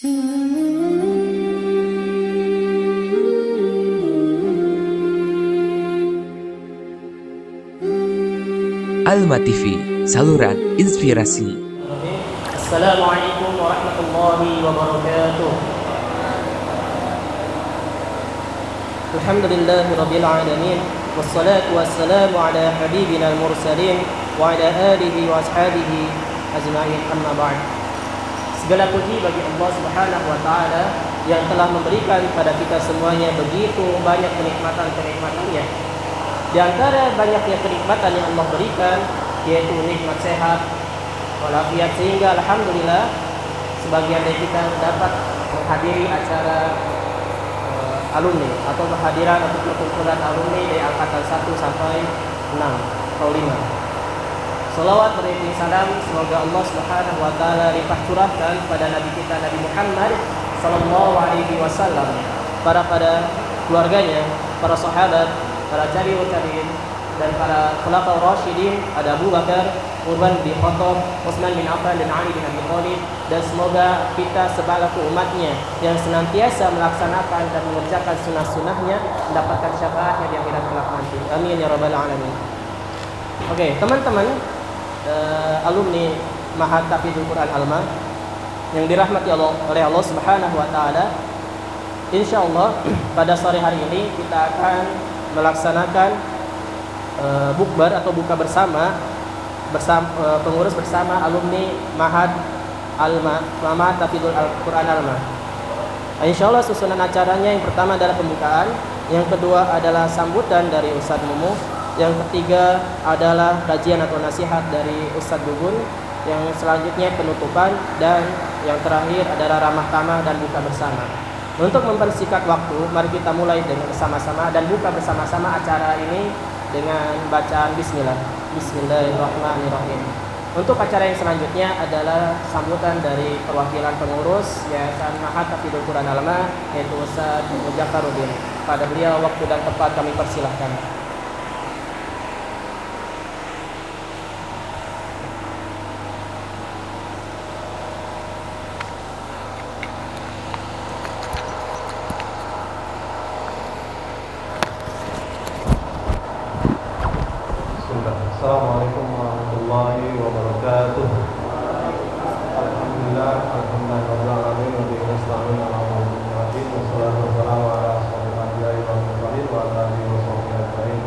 Alma TV, saluran inspirasi. Assalamualaikum warahmatullahi wabarakatuh. Alhamdulillahi rabbil alamin, wassalatu wassalamu ala habibina al-mursalin wa ala alihi wa ashabihi ajma'in, amma ba'd. Segala puji bagi Allah Subhanahu wa taala yang telah memberikan pada kita semuanya begitu banyak kenikmatan-kenikmatannya. Di antara banyaknya kenikmatan yang Allah berikan yaitu nikmat sehat walafiat, sehingga alhamdulillah sebagian dari kita dapat menghadiri acara alumni atau kehadiran atau perkumpulan alumni dari angkatan 1 sampai 6 atau 5. Salawat beriring salam semoga Allah Subhanahu wa taala limpah curahkan pada Nabi kita Nabi Muhammad sallallahu alaihi wasallam, pada keluarganya, para sahabat, para tabi'ut tabi'in, dan para khulafaur rasyidin, ada Abu Bakar, Umar bin Khattab, Utsman bin Affan, dan Ali bin Abi Thalib. Dan semoga kita sebalaku umatnya yang senantiasa melaksanakan dan mengerjakan sunnah-sunnahnya mendapatkan syafaatnya di akhirat kelak nanti. Amin ya rabbal alamin. Oke, teman-teman alumni Ma'had Tahfidzul Quran Alma yang dirahmati oleh Allah Subhanahu wa taala, insyaallah pada sore hari ini kita akan melaksanakan bukber atau buka bersama pengurus bersama alumni Ma'had Ma'had Tahfidzul Quran Alma. Insyaallah susunan acaranya yang pertama adalah pembukaan, yang kedua adalah sambutan dari Ustadz Mumu, yang ketiga adalah kajian atau nasihat dari Ustadz Gugun, yang selanjutnya penutupan, dan yang terakhir adalah ramah tamah dan buka bersama. Untuk mempersingkat waktu, mari kita mulai dengan bersama-sama dan buka bersama-sama acara ini dengan bacaan bismillah. Bismillahirrahmanirrahim. Untuk acara yang selanjutnya adalah sambutan dari perwakilan pengurus Yayasan Ma'had Tahfidzul Quran Alma, yaitu Ustaz Mujafarudin. Pada beliau waktu dan tempat kami persilahkan. Assalamualaikum warahmatullahi wabarakatuh. Alhamdulillah, rabbil alamin, wa bihi nasta'in ala umuri din, wassalatu wassalamu ala asyrofil anbiya'i wal mursalin wa ala alihi wa sahbihi ajma'in.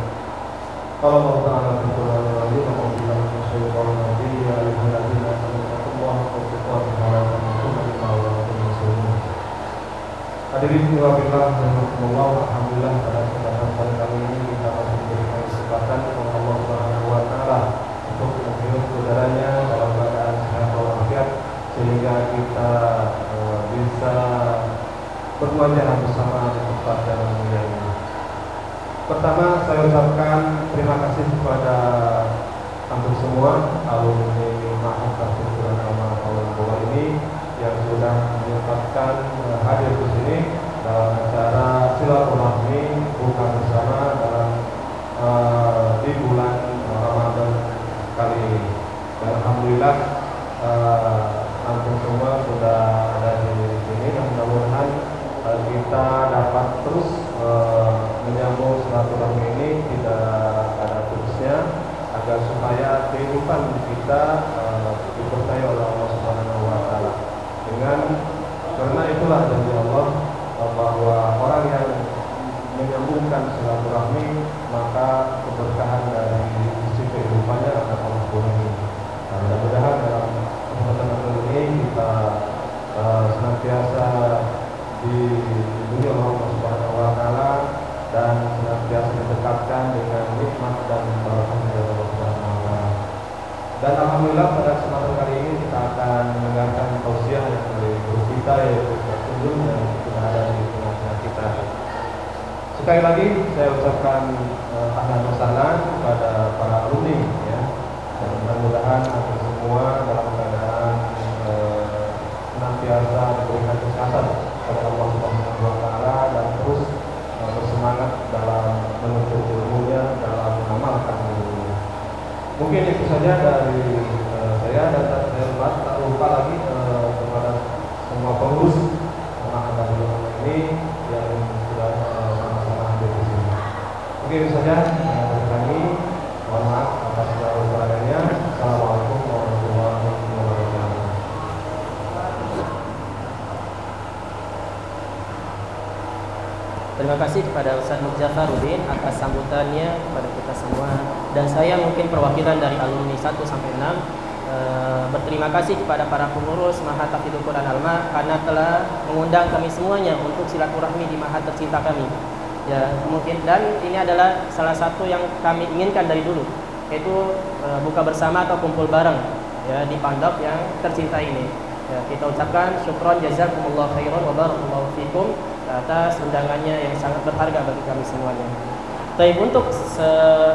Qala Allah ta'ala fi Qur'anil Azim, wa billahi minasyaitonir rajim, ya ayyuhalladzina amanu taqullaha haqqa tuqatih wa la tamutunna illa wa antum muslimun. Hadirin fillah, alhamdulillah pada kesempatan kali ini kita masih diberikan kesempatan oleh Allah Subhanahu wa taala untuk menghirup udaranya dalam keadaan sehat walafiat, sehingga kita bisa bermuajahah bersama di tempat yang mulia ini. Pertama, saya ucapkan terima kasih kepada hampir semua alumni Ma'had Tahfidzul Quran Alma Bogor ini yang sudah menyempatkan hadir di sini dalam acara silaturahmi buka bersama dalam di bulan Ramadan kali ini. Dan alhamdulillah hampir semua sudah ada di sini, dan mudah-mudahan kita dapat terus menyambung silaturahmi ini tidak ada putusnya, agar supaya kehidupan kita diberkahi oleh Allah Subhanahu wa taala. Karena itulah janji Allah bahwa orang yang menyambungkan silaturahmi maka keberkahan dari sisi kehidupannya akan Allah penuhi. Mudah-mudahan dalam kesempatan kali ini kita senantiasa dilindungi oleh Allah Subhanahu wa taala dan senantiasa didekatkan dengan nikmat dan barakah dari Allah Subhanahu wa taala. Dan alhamdulillah pada kesempatan kali ini kita akan mendengarkan tausiah dari guru kita, yaitu Ustaz Undun, yang sudah ada di tengah-tengah kita. Sekali lagi saya ucapkan ahlan wa sahlan kepada para alumni, ya. Dan mudah-mudahan kita semua dalam keadaan senantiasa diberikan kesehatan oleh Allah Subhanahu wa taala dan terus bersemangat dalam menuntut ilmunya, dalam mengamalkan ilmunya. Mungkin itu saja dari saya, dan saya tak lupa lagi kepada semua pengurus Terima kasih kepada Ustaz Mujzafaruddin atas sambutannya kepada kita semua. Dan saya mungkin perwakilan dari alumni 1 sampai 6 berterima kasih kepada para pengurus Ma'had Tahfidzul Quran Al-Ma karena telah mengundang kami semuanya untuk silaturahmi di Ma'had tercinta kami. Ya, mungkin dan ini adalah salah satu yang kami inginkan dari dulu, yaitu buka bersama atau kumpul bareng ya di pondok yang tercinta ini. Ya, kita ucapkan syukron jazakumullah khairan wa barakallahu fikum atas undangannya yang sangat berharga bagi kami semuanya. Baik, untuk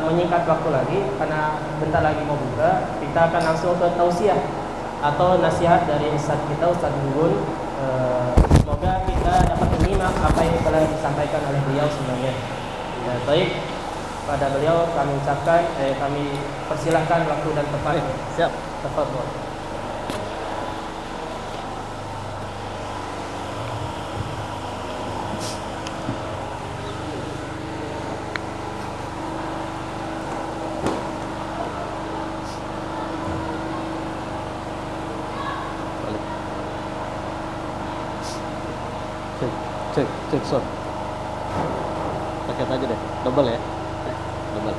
menyingkat waktu lagi karena bentar lagi mau buka, kita akan langsung ke tausiah atau nasihat dari Ustaz kita, Ustaz Gungun. Semoga kita dapat menyimak apa yang telah disampaikan oleh beliau sebenarnya. Ya, baik, pada beliau kami ucapkan, kami persilahkan waktu dan tempat. Siap, tafadhol. Cek sound. Paket aja deh, double ya. Double.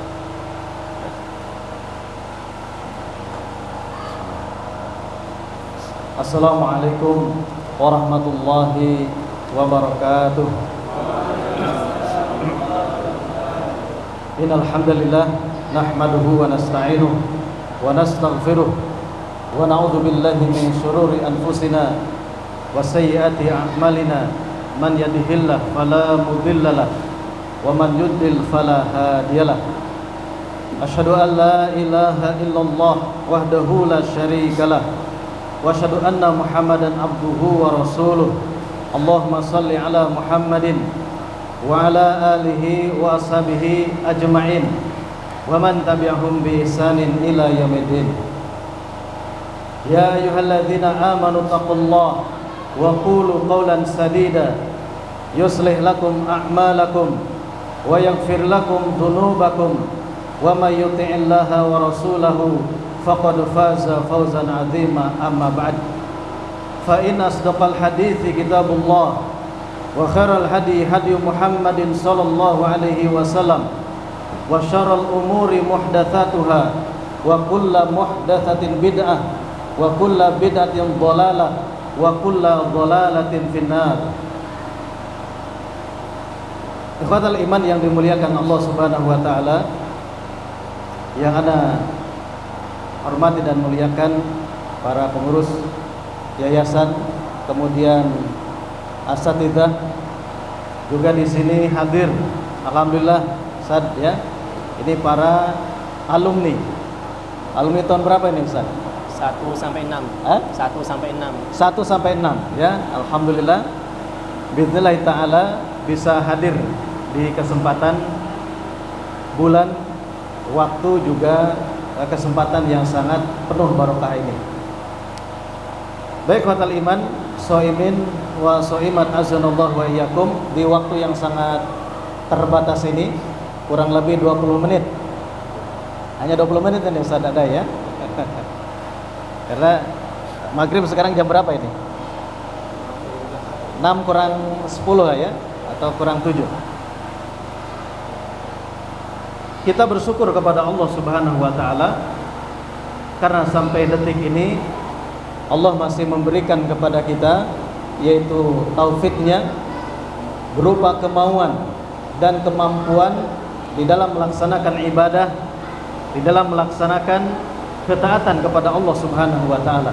Assalamualaikum warahmatullahi wabarakatuh. Innal hamdalillah nahmaduhu wa nasta'inuhu wa nastaghfiruh wa na'udzu billahi min shururi anfusina wa sayyiati a'malina. Man yahdihillahu fala mudhillalah wa man yudlil fala hadiyalah. Asyhadu an la ilaha illallah wahdahu la syarikalah wa asyhadu anna Muhammadan abduhu wa rasuluh. Allahumma shalli ala Muhammadin wa ala alihi wa ashabihi ajma'in wa man tabi'ahum bi ihsanin ila yaumiddin. Ya ayyuhalladzina amanu taqullaha wa qulu qawlan sadida yuslih lakum a'malakum wa yaghfir lakum dhunubakum wa may yuti'illaha wa rasulahu faqad faza fawzan 'azima. Amma ba'd, fa inna asdaqal hadithi kitabullah wa khairal hadi hadi Muhammadin sallallahu alaihi wasallam wa syarrul umuri muhdatsatuha wa kullu muhdatsatin bid'ah wa kullu bid'atin dhalalah wa kullu dhalalatin finnar. Ikhwatal iman yang dimuliakan Allah Subhanahu wa taala, yang ana hormati dan muliakan para pengurus yayasan, kemudian asatidzah juga di sini hadir. Alhamdulillah, Ustaz ya. Ini para alumni. Alumni tahun berapa ini, Ustaz? 1 sampai 6. 1 sampai 6. 1 sampai 6 ya. Alhamdulillah bismillah taala bisa hadir di kesempatan bulan waktu juga kesempatan yang sangat penuh barokah ini. Baik khawatal iman, soimin wa soimat azanallahu wa iyyakum, di waktu yang sangat terbatas ini kurang lebih 20 menit. Hanya 20 menit ini Ustaz ada ya. Karena maghrib sekarang jam berapa ini? 6 kurang 10 lah ya, atau kurang 7. Kita bersyukur kepada Allah Subhanahu wa taala karena sampai detik ini Allah masih memberikan kepada kita yaitu taufiknya berupa kemauan dan kemampuan di dalam melaksanakan ibadah, di dalam melaksanakan ketaatan kepada Allah Subhanahu wa taala.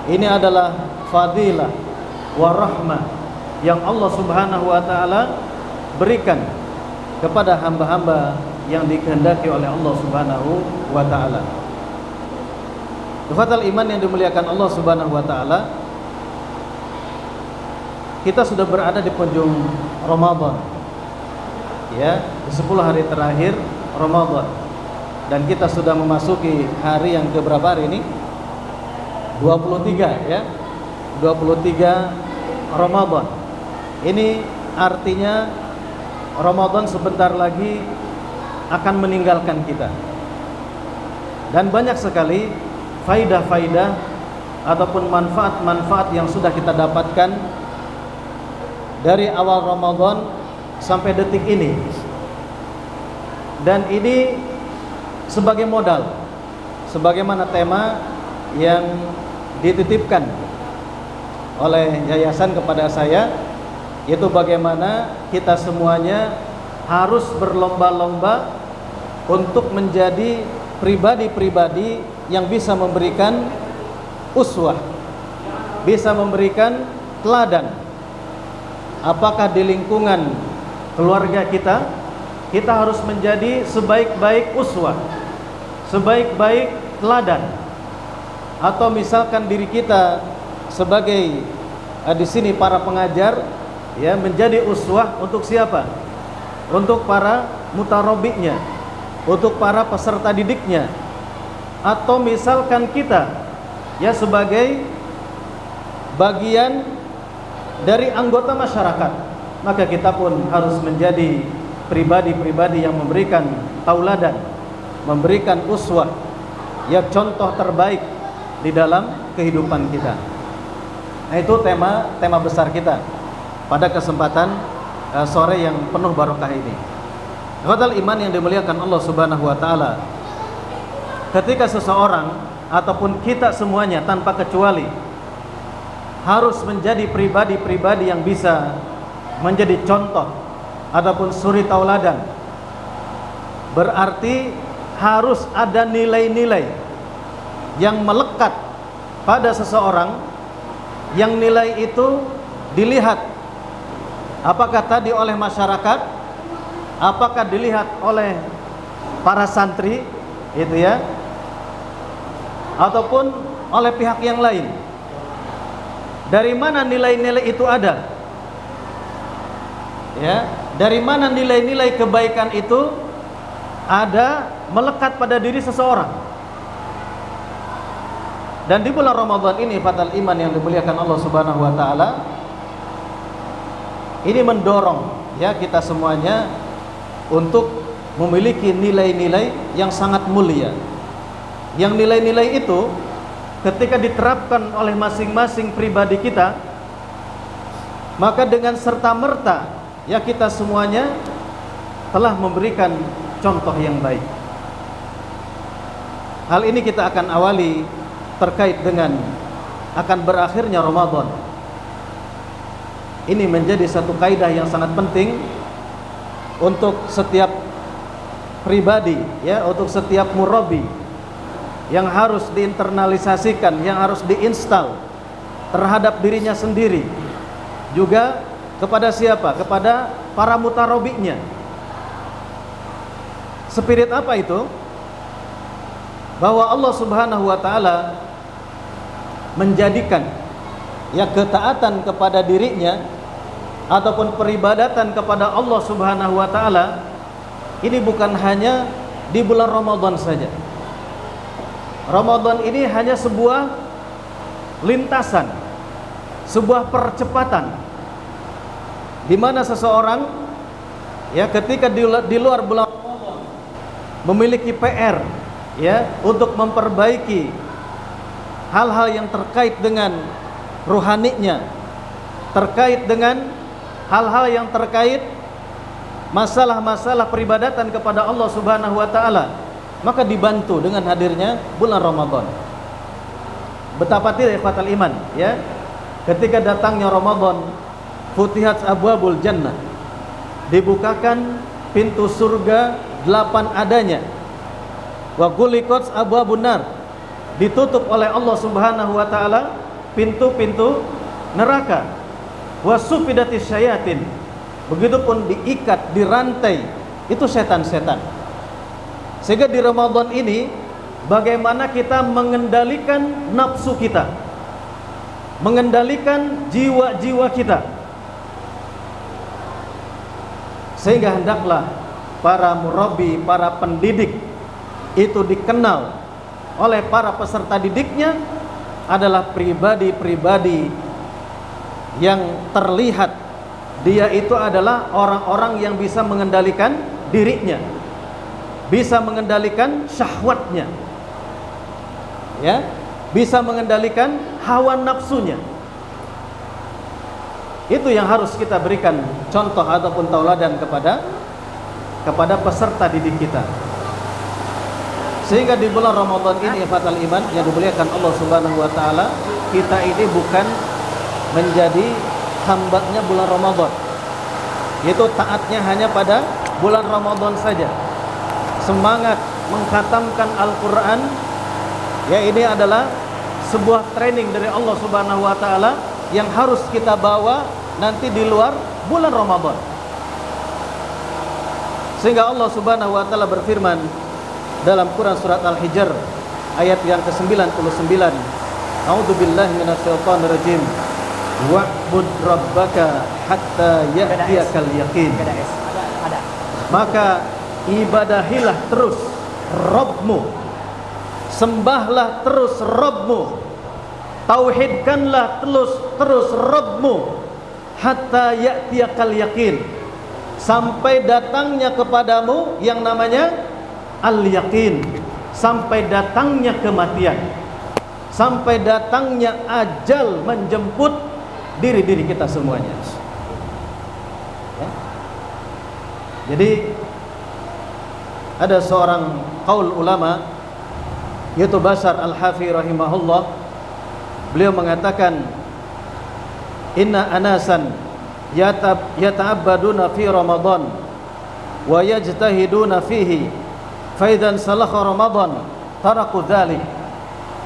Ini adalah fadilah wa rahmah yang Allah Subhanahu wa taala berikan kepada hamba-hamba yang dikehendaki oleh Allah Subhanahu wa taala. Ikhwatal iman yang dimuliakan Allah Subhanahu wa taala, kita sudah berada di penghujung Ramadan. Ya, di 10 hari terakhir Ramadan. Dan kita sudah memasuki hari yang keberapa hari ini? 23 ya. 23 Ramadan. Ini artinya Ramadan sebentar lagi akan meninggalkan kita. Dan banyak sekali faidah-faidah ataupun manfaat-manfaat yang sudah kita dapatkan dari awal Ramadan sampai detik ini. Dan ini sebagai modal, sebagaimana tema yang dititipkan oleh yayasan kepada saya, yaitu bagaimana kita semuanya harus berlomba-lomba untuk menjadi pribadi-pribadi yang bisa memberikan uswah, bisa memberikan teladan. Apakah di lingkungan keluarga kita, kita harus menjadi sebaik-baik uswah, sebaik-baik teladan, atau misalkan diri kita sebagai di sini para pengajar, ya, menjadi uswah untuk siapa? Untuk para mutarobinya, untuk para peserta didiknya, atau misalkan kita, ya, sebagai bagian dari anggota masyarakat, maka kita pun harus menjadi pribadi-pribadi yang memberikan tauladan, memberikan uswah, ya, contoh terbaik di dalam kehidupan kita. Nah, itu tema besar kita pada kesempatan sore yang penuh barokah ini. Ikhwatal iman yang dimuliakan Allah Subhanahu wa taala, ketika seseorang ataupun kita semuanya tanpa kecuali harus menjadi pribadi-pribadi yang bisa menjadi contoh ataupun suri tauladan, berarti harus ada nilai-nilai yang melekat pada seseorang, yang nilai itu dilihat apakah tadi oleh masyarakat, apakah dilihat oleh para santri, itu ya, ataupun oleh pihak yang lain. Dari mana nilai-nilai itu ada? Ya, dari mana nilai-nilai kebaikan itu ada melekat pada diri seseorang? Dan di bulan Ramadan ini, fatal iman yang dimuliakan Allah Subhanahu wa taala, ini mendorong, ya, kita semuanya untuk memiliki nilai-nilai yang sangat mulia. Yang nilai-nilai itu ketika diterapkan oleh masing-masing pribadi kita, maka dengan serta-merta, ya, kita semuanya telah memberikan contoh yang baik. Hal ini kita akan awali terkait dengan akan berakhirnya Ramadan. Ini menjadi satu kaidah yang sangat penting untuk setiap pribadi, ya, untuk setiap murabi, yang harus diinternalisasikan, yang harus diinstal terhadap dirinya sendiri, juga kepada siapa? Kepada para mutarobinya. Spirit apa itu? Bahwa Allah Subhanahu wa taala menjadikan, ya, ketaatan kepada dirinya ataupun peribadatan kepada Allah Subhanahu wa taala ini bukan hanya di bulan Ramadan saja. Ramadan ini hanya sebuah lintasan, sebuah percepatan, di mana seseorang, ya, ketika di luar bulan Ramadan memiliki PR, ya, untuk memperbaiki hal-hal yang terkait dengan ruhaninya, terkait dengan hal-hal yang terkait masalah-masalah peribadatan kepada Allah Subhanahu wa taala, maka dibantu dengan hadirnya bulan Ramadan. Betapa tidak ikhwatal iman, ya, ketika datangnya Ramadan, futihat abwabul jannah, dibukakan pintu surga 8 adanya, wa ghuliqat abwabun nar, ditutup oleh Allah Subhanahu wa taala pintu-pintu neraka, wa sufidatis syayatin, begitupun diikat, dirantai itu setan-setan. Sehingga di Ramadan ini bagaimana kita mengendalikan nafsu kita, mengendalikan jiwa-jiwa kita, sehingga hendaklah para murabi, para pendidik itu dikenal oleh para peserta didiknya adalah pribadi-pribadi yang terlihat dia itu adalah orang-orang yang bisa mengendalikan dirinya, bisa mengendalikan syahwatnya, ya, bisa mengendalikan hawa nafsunya. Itu yang harus kita berikan contoh ataupun tauladan kepada peserta didik kita. Sehingga di bulan Ramadan ini ikhwatal iman yang dimuliakan Allah Subhanahu wa taala, kita ini bukan menjadi hambanya bulan Ramadan. Yaitu taatnya hanya pada bulan Ramadan saja. Semangat mengkhatamkan Al-Qur'an, ya ini adalah sebuah training dari Allah Subhanahu wa taala yang harus kita bawa nanti di luar bulan Ramadan. Sehingga Allah Subhanahu wa taala berfirman dalam Quran surat Al-Hijr ayat yang ke-99, A'udzubillahi minasyaitonirrajim. Wa'bud rabbaka hatta ya'tiyakal yaqin. Maka ibadahilah terus Rabbmu, sembahlah terus Rabbmu, tauhidkanlah terus Rabbmu, hatta ya'tiyakal yaqin, sampai datangnya kepadamu yang namanya al-yaqin, sampai datangnya kematian, sampai datangnya ajal menjemput diri-diri kita semuanya. Ya. Jadi ada seorang qaul ulama yaitu Bashar Al-Hafi rahimahullah. Beliau mengatakan, inna anasan yata'abbaduna fi Ramadan wa yajtahiduna fihi fa idzan salakha Ramadan taraku dzalik.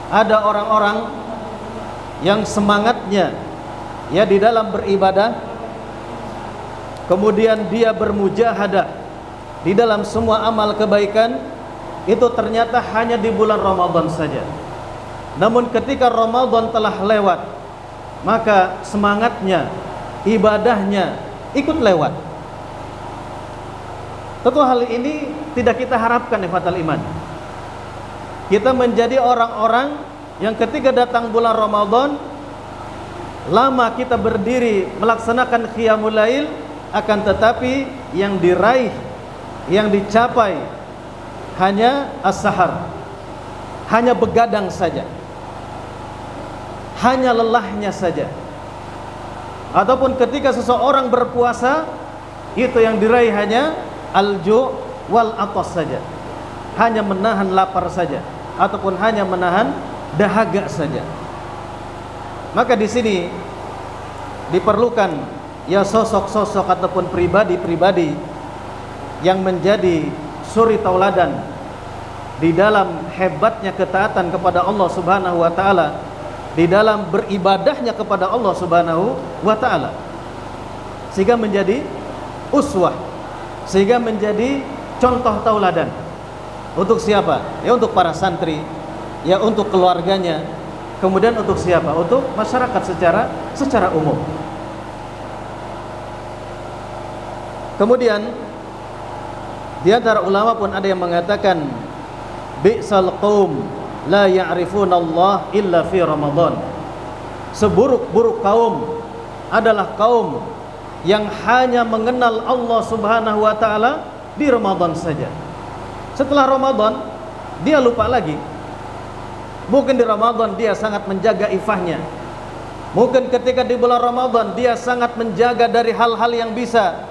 Ada orang-orang yang semangatnya ya di dalam beribadah, kemudian dia bermujahadah di dalam semua amal kebaikan, itu ternyata hanya di bulan Ramadan saja. Namun ketika Ramadan telah lewat, maka semangatnya, ibadahnya ikut lewat. Tentu hal ini tidak kita harapkan ikhwatal iman. Kita menjadi orang-orang yang ketika datang bulan Ramadan, lama kita berdiri melaksanakan qiyamul lail, akan tetapi yang diraih, yang dicapai hanya as-sahar, hanya begadang saja, hanya lelahnya saja. Ataupun ketika seseorang berpuasa, itu yang diraih hanya al-ju' wal atas saja, hanya menahan lapar saja, ataupun hanya menahan dahaga saja. Maka di sini diperlukan ya sosok-sosok ataupun pribadi-pribadi yang menjadi suri tauladan di dalam hebatnya ketaatan kepada Allah Subhanahu wa taala, di dalam beribadahnya kepada Allah Subhanahu wa taala, sehingga menjadi uswah, sehingga menjadi contoh tauladan. Untuk siapa? Ya untuk para santri, ya untuk keluarganya, kemudian untuk siapa? Untuk masyarakat secara umum. Kemudian di antara ulama pun ada yang mengatakan, bi'sal qaum la ya'rifuna Allah illa fi Ramadan. Seburuk-buruk kaum adalah kaum yang hanya mengenal Allah Subhanahu wa taala di Ramadan saja. Setelah Ramadan dia lupa lagi. Mungkin di Ramadan dia sangat menjaga ifahnya. Mungkin ketika di bulan Ramadan dia sangat menjaga dari hal-hal yang bisa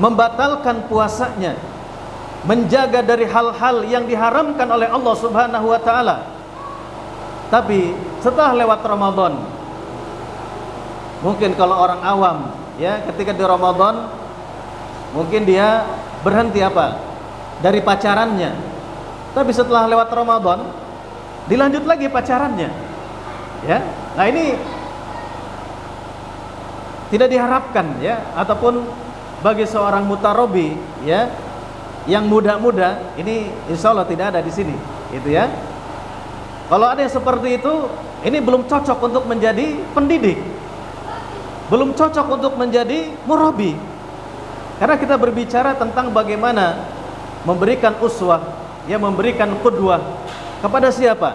membatalkan puasanya, menjaga dari hal-hal yang diharamkan oleh Allah Subhanahu wa taala. Tapi setelah lewat Ramadan, mungkin kalau orang awam ya, ketika di Ramadan mungkin dia berhenti apa? Dari pacarannya. Tapi setelah lewat Ramadan dilanjut lagi pacarannya. Ya. Nah, ini tidak diharapkan ya, ataupun bagi seorang mutarobi ya, yang muda-muda, ini insya Allah tidak ada di sini, gitu ya. Kalau ada yang seperti itu, ini belum cocok untuk menjadi pendidik, belum cocok untuk menjadi murabi. Karena kita berbicara tentang bagaimana memberikan uswah, ya, memberikan qudwah kepada siapa?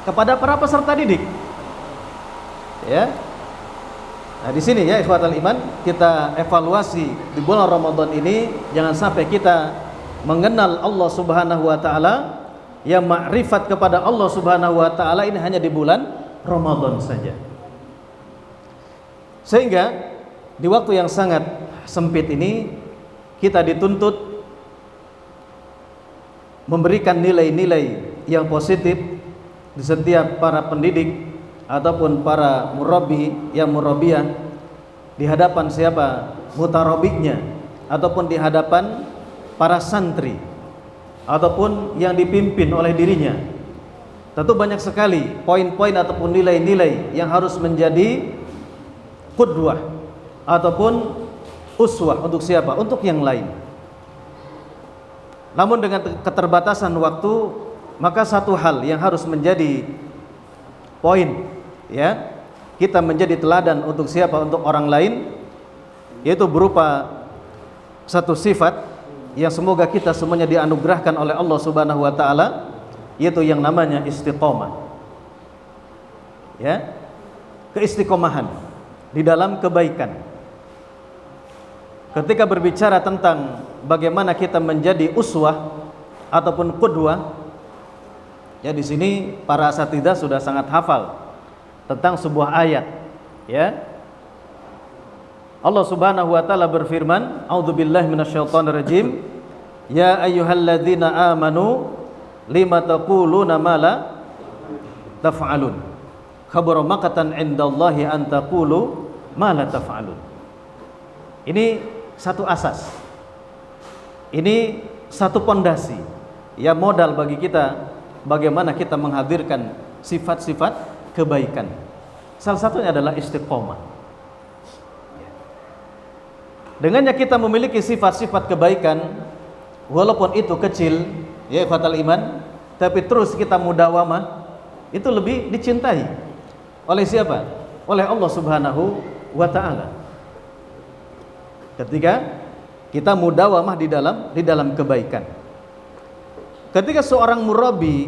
Kepada para peserta didik, ya. Nah, di sini ya ikhwatal iman, kita evaluasi di bulan Ramadan ini, jangan sampai kita mengenal Allah Subhanahu wa taala, ya, makrifat kepada Allah Subhanahu wa taala ini hanya di bulan Ramadan saja. Sehingga di waktu yang sangat sempit ini kita dituntut memberikan nilai-nilai yang positif di setiap para pendidik ataupun para murabbi yang murabbiah di hadapan siapa mutarabbinya ataupun di hadapan para santri ataupun yang dipimpin oleh dirinya. Tentu banyak sekali poin-poin ataupun nilai-nilai yang harus menjadi qudwah ataupun uswah untuk siapa? Untuk yang lain. Namun dengan keterbatasan waktu, maka satu hal yang harus menjadi poin, ya, kita menjadi teladan untuk siapa? Untuk orang lain, yaitu berupa satu sifat yang semoga kita semuanya dianugerahkan oleh Allah Subhanahu wa taala, yaitu yang namanya istiqomah. Ya. Keistiqomahan di dalam kebaikan. Ketika berbicara tentang bagaimana kita menjadi uswah ataupun qudwah, ya di sini para asatidzah sudah sangat hafal tentang sebuah ayat, ya. Allah Subhanahu wa taala berfirman, "A'udzubillahi minasyaitonirrajim. Ya ayyuhalladzina amanu lima taquluna ma la taf'alun. Khabara maqatan 'indallahi an taqulu ma la taf'alun." Ini satu asas. Ini satu pondasi, ya, modal bagi kita bagaimana kita menghadirkan sifat-sifat kebaikan. Salah satunya adalah istiqomah. Dengannya kita memiliki sifat-sifat kebaikan, walaupun itu kecil, ya fatal iman, tapi terus kita mudawamah, itu lebih dicintai oleh siapa? Oleh Allah Subhanahu wa taala. Ketika kita mudawamah di dalam kebaikan. Ketika seorang murabbi,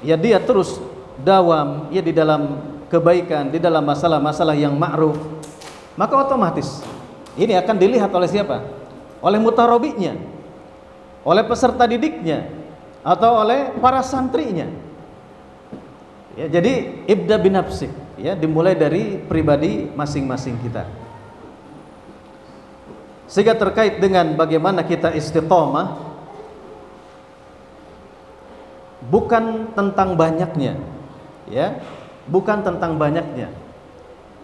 ya dia terus dawam ya di dalam kebaikan, di dalam masalah-masalah yang ma'ruf, maka otomatis ini akan dilihat oleh siapa? Oleh mutarabbinya, oleh peserta didiknya, atau oleh para santrinya. Ya, jadi ibda binafsik, ya, dimulai dari pribadi masing-masing kita. Sehingga terkait dengan bagaimana kita istiqomah, bukan tentang banyaknya, ya, bukan tentang banyaknya.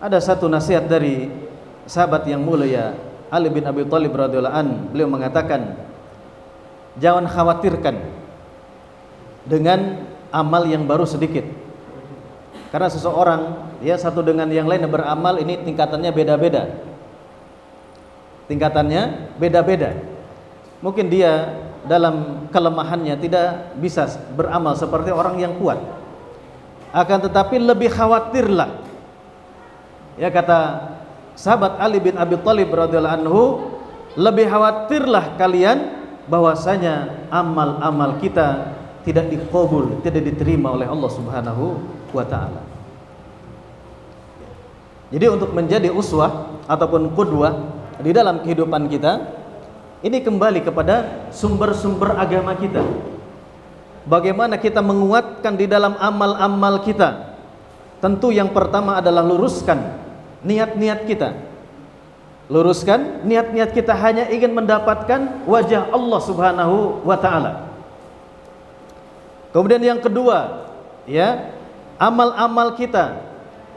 Ada satu nasihat dari sahabat yang mulia Ali bin Abi Thalib radhiyallahu an, beliau mengatakan, jangan khawatirkan dengan amal yang baru sedikit, karena seseorang, ya, satu dengan yang lain beramal ini tingkatannya beda-beda. Tingkatannya beda-beda. Mungkin dia dalam kelemahannya tidak bisa beramal seperti orang yang kuat. Akan tetapi lebih khawatirlah, ya, kata sahabat Ali bin Abi Thalib radhiyallahu anhu, lebih khawatirlah kalian bahwasanya amal-amal kita tidak dikabul, tidak diterima oleh Allah Subhanahu wa taala. Jadi untuk menjadi uswah ataupun qudwah di dalam kehidupan kita, ini kembali kepada sumber-sumber agama kita. Bagaimana kita menguatkan di dalam amal-amal kita? Tentu yang pertama adalah luruskan niat-niat kita. Luruskan niat-niat kita hanya ingin mendapatkan wajah Allah Subhanahu wa taala. Kemudian yang kedua, ya, amal-amal kita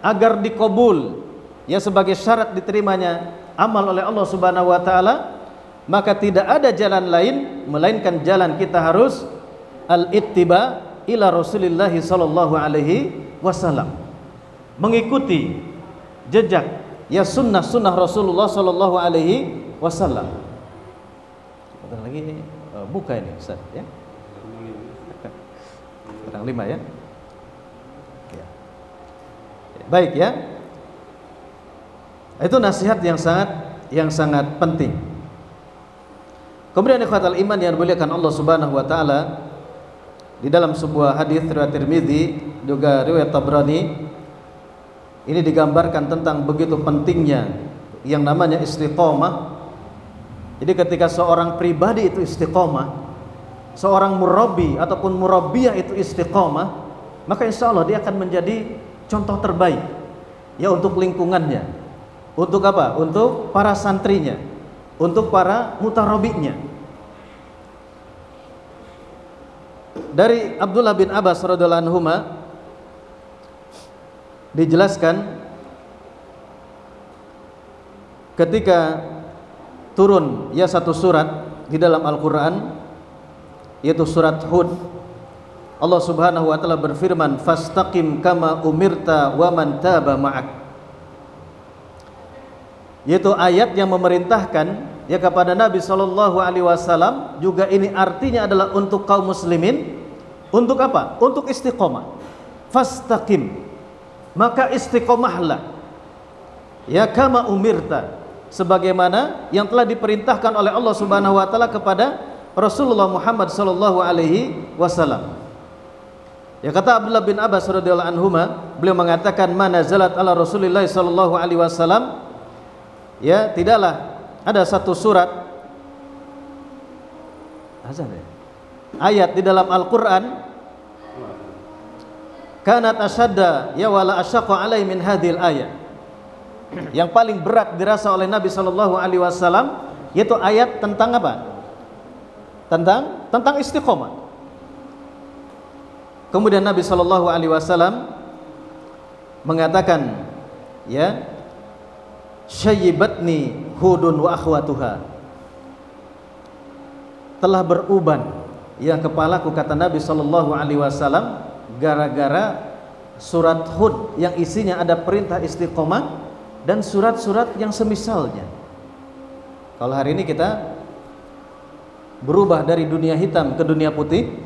agar dikabul, ya, sebagai syarat diterimanya amal oleh Allah Subhanahu wa taala, maka tidak ada jalan lain melainkan jalan kita harus al-ittiba ila Rasulillah sallallahu alaihi wasallam. Mengikuti jejak, ya, sunnah-sunnah Rasulullah sallallahu alaihi wasallam. Sebentar lagi buka ini Ustaz, ya. Kurang 5, ya. Ya. Baik, ya. Itu nasihat yang sangat penting. Kemudian ikhwatal iman yang dimuliakan Allah Subhanahu wa taala, di dalam sebuah hadis riwayat Tirmidzi juga riwayat Tabrani, ini digambarkan tentang begitu pentingnya yang namanya istiqomah. Jadi ketika seorang pribadi itu istiqomah, seorang murabbi ataupun murabbiyah itu istiqomah, maka insya Allah dia akan menjadi contoh terbaik, ya, untuk lingkungannya. Untuk apa? Untuk para santrinya, untuk para mutarobinya. Dari Abdullah bin Abbas radhiyallahu anhuma dijelaskan ketika turun satu surat di dalam Al-Quran, yaitu surat Hud, Allah Subhanahu wa taala berfirman, "Fastaqim kama umirta wa man taba ma'ak." Yaitu ayat yang memerintahkan kepada Nabi sallallahu alaihi wasallam, juga ini artinya adalah untuk kaum muslimin. Untuk apa? Untuk istiqomah. Fastaqim, maka istiqomahlah. Kama umirta, sebagaimana yang telah diperintahkan oleh Allah Subhanahu wa taala kepada Rasulullah Muhammad sallallahu alaihi wasallam. Kata Abdullah bin Abbas radhiyallahu anhuma, beliau mengatakan, "Mana zalat ala Rasulillah sallallahu alaihi wasallam." Tidaklah ada satu surat ayat di dalam Al-Qur'an kanat asyadda wala asyaqqa alai min hadhil ayat, yang paling berat dirasa oleh Nabi sallallahu alaihi wasallam, yaitu ayat tentang apa? Tentang istiqomah. Kemudian Nabi sallallahu alaihi wasallam mengatakan, syayyibatni hudun wa akhwatuha, telah beruban kepalaku, kata Nabi sallallahu alaihi wasallam, gara-gara surat Hud yang isinya ada perintah istiqomah dan surat-surat yang semisalnya. Kalau hari ini kita berubah dari dunia hitam ke dunia putih,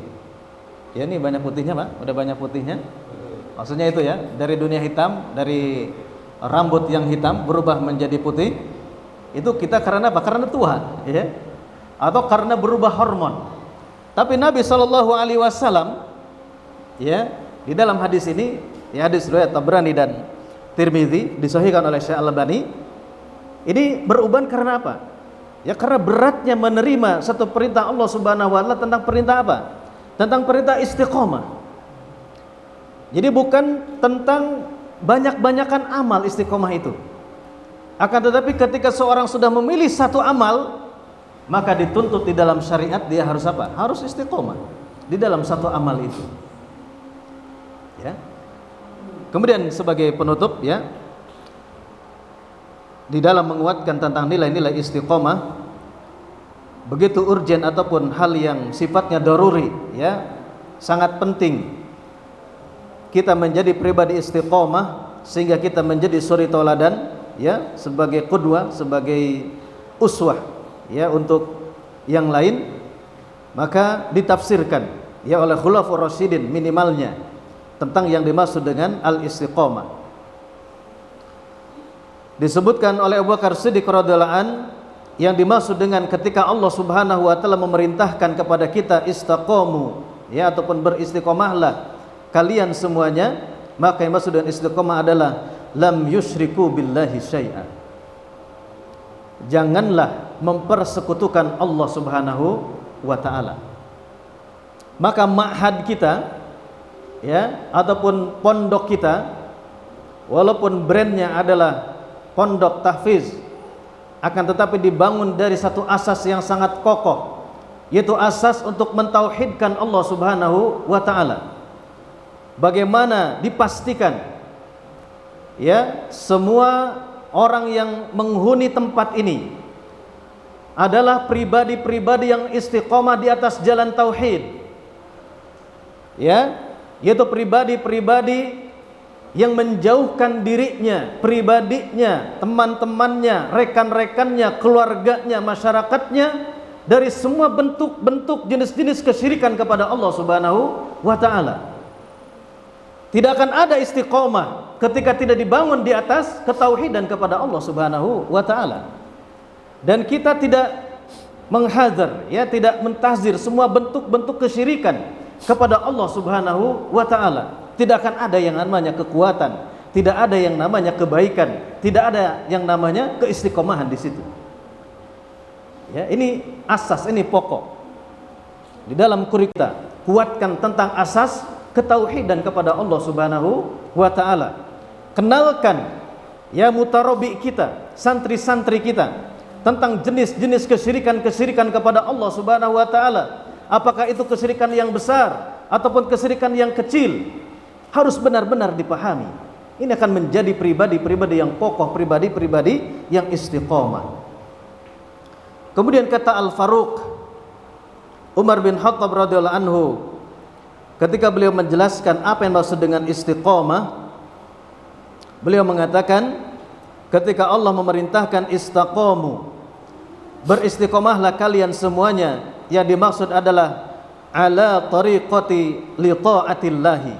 ini banyak putihnya Pak, udah banyak putihnya. Maksudnya itu dari dunia hitam, dari rambut yang hitam berubah menjadi putih. Itu kita karena apa? Karena Tuhan, atau karena berubah hormon. Tapi Nabi sallallahu alaihi wasallam, di dalam hadis ini, hadis riwayat Tabrani dan Tirmidzi, disahihkan oleh Syekh Al-Albani, ini beruban karena apa? Karena beratnya menerima satu perintah Allah Subhanahu wa taala tentang perintah apa? Tentang perintah istiqomah. Jadi bukan tentang banyak-banyakan amal istiqomah itu. Akan tetapi ketika seorang sudah memilih satu amal, maka dituntut di dalam syariat dia harus apa? Harus istiqomah di dalam satu amal itu. Kemudian sebagai penutup, di dalam menguatkan tentang nilai-nilai istiqomah, begitu urgen ataupun hal yang sifatnya daruri, sangat penting kita menjadi pribadi istiqomah, sehingga kita menjadi suri tauladan, sebagai qudwah, sebagai uswah, untuk yang lain. Maka ditafsirkan oleh khulafur rasyidin minimalnya tentang yang dimaksud dengan al-istiqomah. Disebutkan oleh Abu Bakar Siddiq radhiyallahu an, yang dimaksud dengan ketika Allah Subhanahu wa taala memerintahkan kepada kita istaqamu, ataupun beristiqomahlah kalian semuanya, maka yang maksud dengan istiqomah adalah lam yusyriku billahi syai'a, janganlah mempersekutukan Allah Subhanahu wa taala. Maka ma'had kita, ataupun pondok kita, walaupun brandnya adalah pondok tahfiz, akan tetapi dibangun dari satu asas yang sangat kokoh, yaitu asas untuk mentauhidkan Allah Subhanahu wa taala. Bagaimana dipastikan semua orang yang menghuni tempat ini adalah pribadi-pribadi yang istiqomah di atas jalan tauhid, yaitu pribadi-pribadi yang menjauhkan dirinya, pribadinya, teman-temannya, rekan-rekannya, keluarganya, masyarakatnya dari semua bentuk-bentuk jenis-jenis kesyirikan kepada Allah Subhanahu wa taala. Tidak akan ada istiqomah ketika tidak dibangun di atas ketauhidan kepada Allah Subhanahu wa taala. Dan kita tidak menghadzar, tidak mentahzir semua bentuk-bentuk kesyirikan kepada Allah Subhanahu wa taala. Tidak akan ada yang namanya kekuatan, tidak ada yang namanya kebaikan, tidak ada yang namanya keistiqomahan di situ. Ini asas, ini pokok. Di dalam kurikulum kuatkan tentang asas ketauhidan kepada Allah Subhanahu wa taala. Kenalkan ya mutarobi kita, santri-santri kita, tentang jenis-jenis kesyirikan-kesyirikan kepada Allah Subhanahu wa taala. Apakah itu kesyirikan yang besar ataupun kesyirikan yang kecil, harus benar-benar dipahami. Ini akan menjadi pribadi-pribadi yang kokoh, pribadi-pribadi yang istiqomah. Kemudian kata Al-Faruq Umar bin Khattab radhiyallahu anhu, ketika beliau menjelaskan apa yang maksud dengan istiqomah, beliau mengatakan, ketika Allah memerintahkan istaqamu, beristiqomahlah kalian semuanya, yang dimaksud adalah ala tariqati li taatillahi.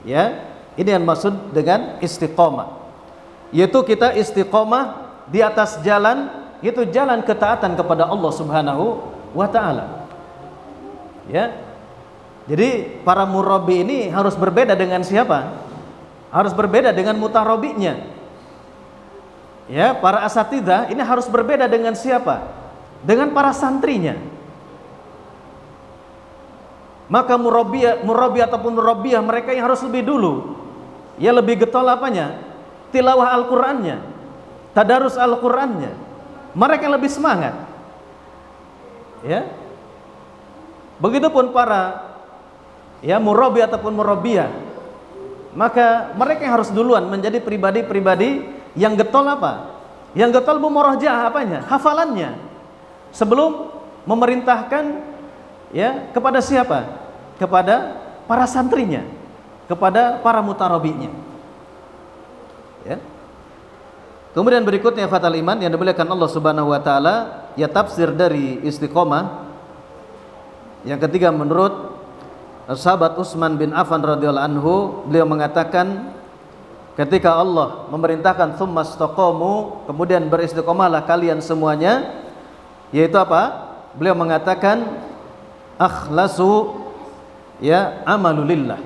Ya, ini yang maksud dengan istiqomah, yaitu kita istiqomah di atas jalan, yaitu jalan ketaatan kepada Allah Subhanahu wa taala. Ya. Jadi para murabbi ini harus berbeda dengan siapa? Harus berbeda dengan mutarabinya. Ya, para asatidzah ini harus berbeda dengan siapa? Dengan para santrinya. Maka murabbi ataupun murabbiyah mereka yang harus lebih dulu, ya lebih getol apanya? Tilawah Al-Qur'annya, tadarus Al-Qur'annya. Mereka yang lebih semangat. Ya. Begitupun para ya murabbi ataupun murabbiyah, maka mereka yang harus duluan menjadi pribadi-pribadi yang getol apa? Yang getol bumurajah apanya? Hafalannya. Sebelum memerintahkan ya kepada siapa? Kepada para santrinya, kepada para mutarabinya. Ya. Kemudian berikutnya fatal iman yang dimuliakan Allah Subhanahu wa taala, ya tafsir dari istiqomah. Yang ketiga, menurut sahabat Utsman bin Affan radhiyallahu anhu, beliau mengatakan ketika Allah memerintahkan tsumastaqamu, kemudian beristiqomahlah kalian semuanya, yaitu apa? Beliau mengatakan akhlasu ya amalulillah.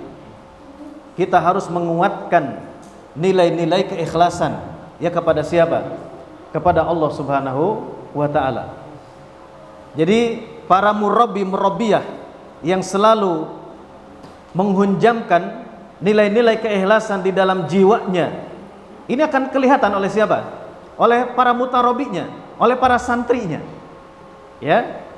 Kita harus menguatkan nilai-nilai keikhlasan ya kepada siapa? Kepada Allah Subhanahu wa taala. Jadi para murabbi-murabbiyah yang selalu menghunjamkan nilai-nilai keikhlasan di dalam jiwanya, ini akan kelihatan oleh siapa? Oleh para mutarabinya, oleh para santrinya. Ya.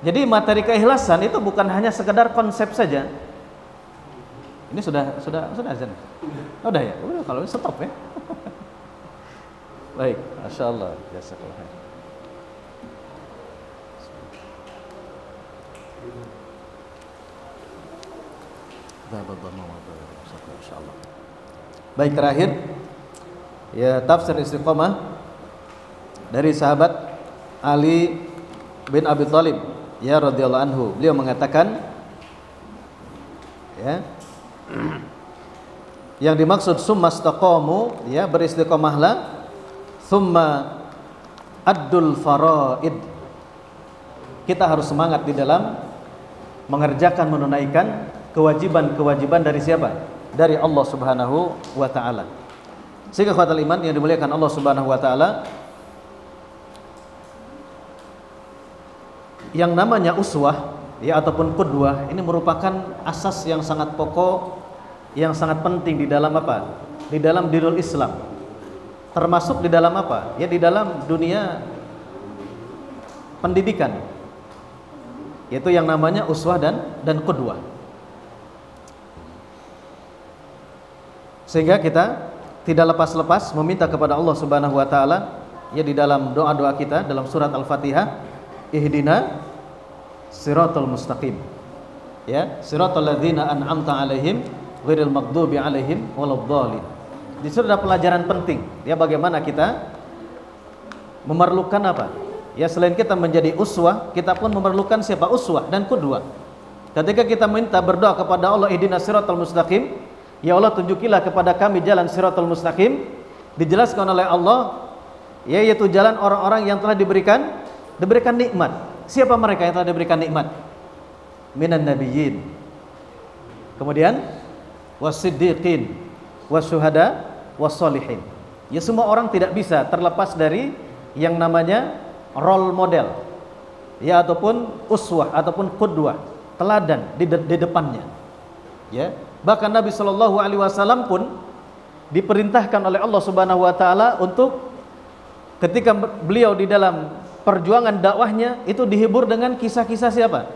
Jadi materi keikhlasan itu bukan hanya sekedar konsep saja. Ini sudah azan. Oh, udah ya. Udah, kalau stop ya. Baik, masyaallah. Jazakallahu khair. Baik, terakhir ya tafsir istiqomah dari sahabat Ali bin Abi Thalib ya radhiyallahu anhu. Beliau mengatakan ya yang dimaksud summastaqamu ya beristiqomahlah, summa addul faraid. Kita harus semangat di dalam mengerjakan, menunaikan kewajiban-kewajiban dari siapa? Dari Allah Subhanahu wa taala. Sehingga khawatul iman yang dimuliakan Allah Subhanahu wa taala, yang namanya uswah ya ataupun qudwah ini merupakan asas yang sangat pokok, yang sangat penting di dalam apa? Di dalam dinul Islam. Termasuk di dalam apa? Ya di dalam dunia pendidikan. Yaitu yang namanya uswah dan qudwah. Sehingga kita tidak lepas-lepas meminta kepada Allah Subhanahu wa taala ya di dalam doa-doa kita dalam surat Al-Fatihah, ihdina siratal mustaqim. Ya, siratal ladzina an'amta 'alaihim ghairil maghdubi 'alaihim waladdallin. Di situ ada pelajaran penting ya bagaimana kita memerlukan apa? Ya selain kita menjadi uswah, kita pun memerlukan siapa? Uswah dan qudwah. Ketika kita minta berdoa kepada Allah ihdinas siratal mustaqim, ya Allah tunjukilah kepada kami jalan siratal mustaqim, dijelaskan oleh Allah yaitu jalan orang-orang yang telah diberikan nikmat. Siapa mereka yang telah diberikan nikmat? Minan nabiyyin, kemudian wasiddiqin, wasyuhada, wassolihin. Ya semua orang tidak bisa terlepas dari yang namanya role model ya ataupun uswah ataupun qudwah, teladan di depannya. Ya, bahkan Nabi Shallallahu alaihi wasallam pun diperintahkan oleh Allah Subhanahu wa taala untuk ketika beliau di dalam perjuangan dakwahnya itu dihibur dengan kisah-kisah siapa?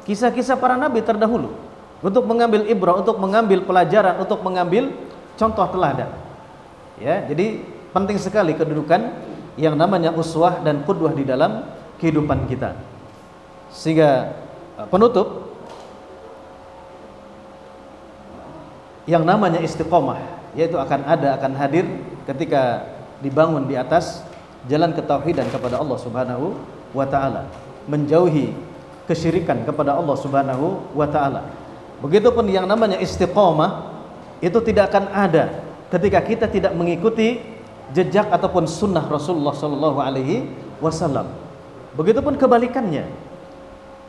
Kisah-kisah para nabi terdahulu, untuk mengambil ibrah, untuk mengambil pelajaran, untuk mengambil contoh teladan. Ya, jadi penting sekali kedudukan yang namanya uswah dan qudwah di dalam kehidupan kita. Sehingga penutup, yang namanya istiqomah yaitu akan hadir ketika dibangun di atas jalan ketauhidan kepada Allah Subhanahu wa taala, menjauhi kesyirikan kepada Allah Subhanahu wa taala. Begitupun yang namanya istiqomah itu tidak akan ada ketika kita tidak mengikuti jejak ataupun sunnah Rasulullah sallallahu alaihi wasallam. Begitupun kebalikannya.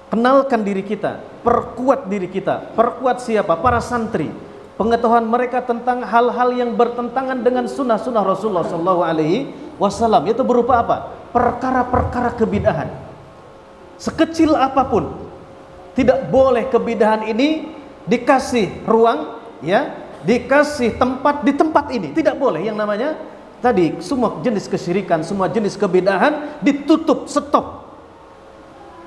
Kenalkan diri kita, perkuat diri kita. Perkuat siapa? Para santri. Pengetahuan mereka tentang hal-hal yang bertentangan dengan sunnah-sunnah Rasulullah sallallahu alaihi wasallam. Itu berupa apa? Perkara-perkara kebidahan. Sekecil apapun, tidak boleh kebidahan ini dikasih ruang, ya, dikasih tempat di tempat ini. Tidak boleh. Yang namanya tadi semua jenis kesyirikan, semua jenis kebidahan ditutup, stop.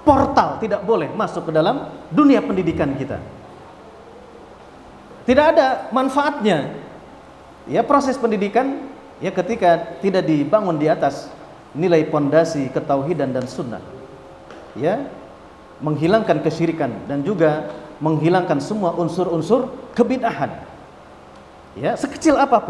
Portal tidak boleh masuk ke dalam dunia pendidikan kita. Tidak ada manfaatnya. Ya, proses pendidikan ya ketika tidak dibangun di atas nilai pondasi ketauhidan dan sunnah. Ya, menghilangkan kesyirikan dan juga menghilangkan semua unsur-unsur kebidahan. Ya, sekecil apapun.